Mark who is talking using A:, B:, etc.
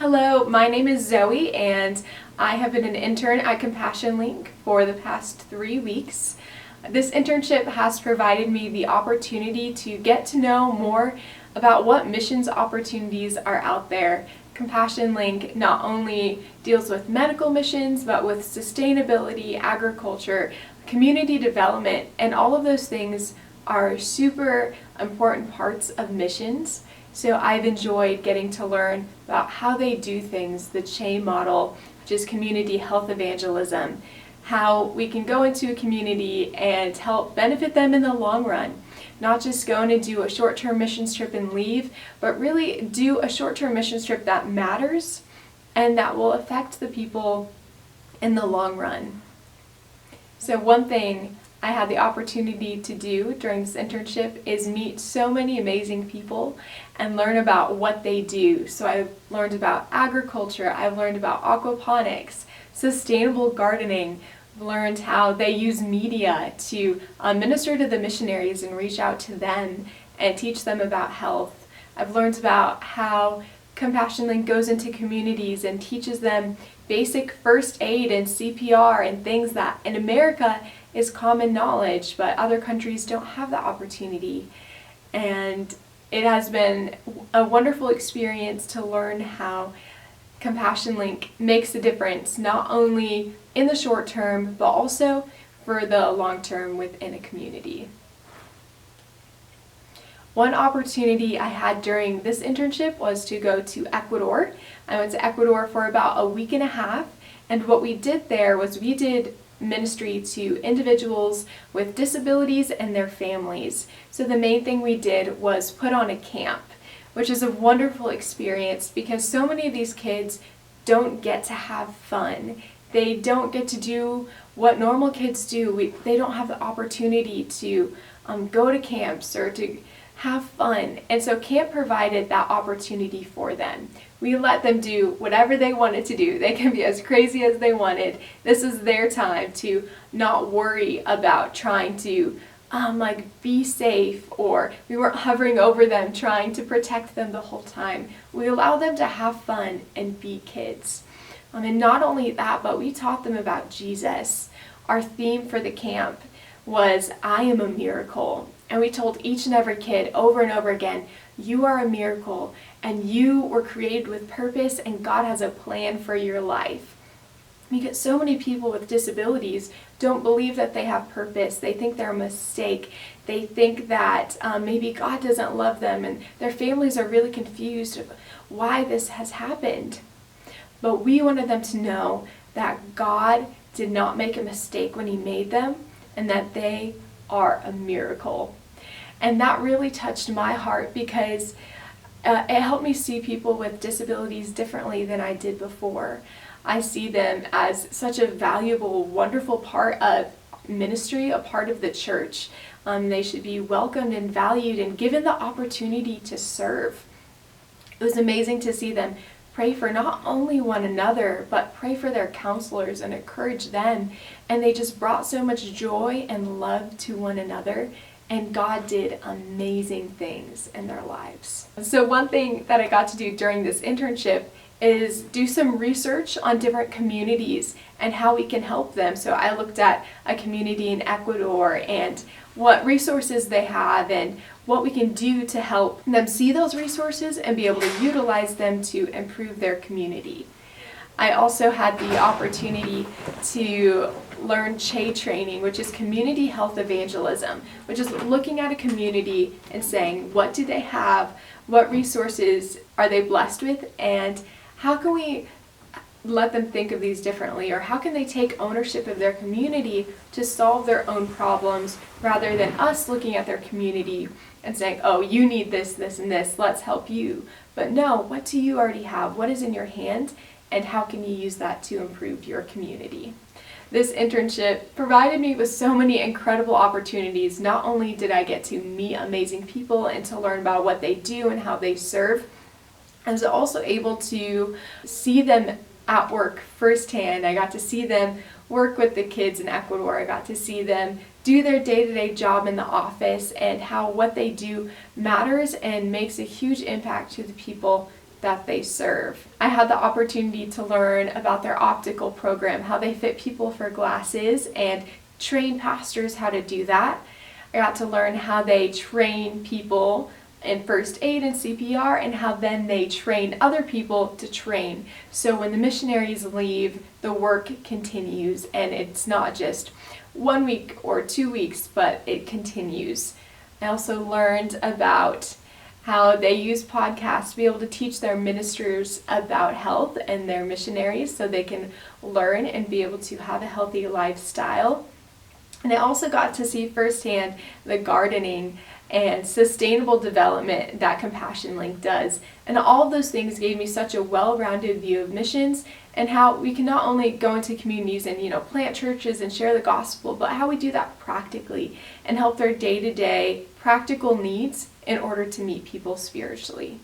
A: Hello, my name is Zoe and I have been an intern at Compassion Link for the past 3 weeks. This internship has provided me the opportunity to get to know more about what missions opportunities are out there. Compassion Link not only deals with medical missions, but with sustainability, agriculture, community development, and all of those things are super important parts of missions. So I've enjoyed getting to learn about how they do things, the CHE model, which is community health evangelism, how we can go into a community and help benefit them in the long run. Not just going to do a short-term missions trip and leave, but really do a short-term missions trip that matters and that will affect the people in the long run. So one thing I had the opportunity to do during this internship is meet so many amazing people and learn about what they do. So I've learned about agriculture, I've learned about aquaponics, sustainable gardening, learned how they use media to minister to the missionaries and reach out to them and teach them about health. I've learned about how Compassion Link goes into communities and teaches them basic first aid and CPR and things that in America is common knowledge, but other countries don't have that opportunity. And it has been a wonderful experience to learn how Compassion Link makes a difference, not only in the short term, but also for the long term within a community. One opportunity I had during this internship was to go to Ecuador. I went to Ecuador for about a week and a half, and what we did there was we did ministry to individuals with disabilities and their families. So the main thing we did was put on a camp, which is a wonderful experience because so many of these kids don't get to have fun. They don't get to do what normal kids do. They don't have the opportunity to go to camps or to have fun. And so camp provided that opportunity for them. We let them do whatever they wanted to do. They can be as crazy as they wanted. This is their time to not worry about trying to be safe, or we weren't hovering over them trying to protect them the whole time. We allowed them to have fun and be kids. And not only that, but we taught them about Jesus. Our theme for the camp was, I am a miracle. And we told each and every kid over and over again, you are a miracle and you were created with purpose and God has a plan for your life. Because so many people with disabilities don't believe that they have purpose. They think they're a mistake. They think that maybe God doesn't love them, and their families are really confused of why this has happened. But we wanted them to know that God did not make a mistake when He made them, and that they are a miracle. And that really touched my heart because it helped me see people with disabilities differently than I did before. I see them as such a valuable, wonderful part of ministry, a part of the church. They should be welcomed and valued and given the opportunity to serve. It was amazing to see them pray for not only one another, but pray for their counselors and encourage them. And they just brought so much joy and love to one another. And God did amazing things in their lives. So one thing that I got to do during this internship is do some research on different communities and how we can help them. So I looked at a community in Ecuador and what resources they have and what we can do to help them see those resources and be able to utilize them to improve their community. I also had the opportunity to learn CHE training, which is community health evangelism, which is looking at a community and saying, what do they have, what resources are they blessed with, and how can we let them think of these differently, or how can they take ownership of their community to solve their own problems rather than us looking at their community and saying, oh, you need this, this, and this, let's help you. But no, what do you already have? What is in your hand? And how can you use that to improve your community? This internship provided me with so many incredible opportunities. Not only did I get to meet amazing people and to learn about what they do and how they serve, I was also able to see them at work firsthand. I got to see them work with the kids in Ecuador. I got to see them do their day-to-day job in the office and how what they do matters and makes a huge impact to the people that they serve. I had the opportunity to learn about their optical program, how they fit people for glasses, and train pastors how to do that. I got to learn how they train people in first aid and CPR, and how then they train other people to train. So when the missionaries leave, the work continues, and it's not just 1 week or 2 weeks, but it continues. I also learned about how they use podcasts to be able to teach their ministers about health and their missionaries so they can learn and be able to have a healthy lifestyle. And I also got to see firsthand the gardening and sustainable development that Compassion Link does. And all of those things gave me such a well-rounded view of missions and how we can not only go into communities and, plant churches and share the gospel, but how we do that practically and help their day-to-day practical needs in order to meet people spiritually.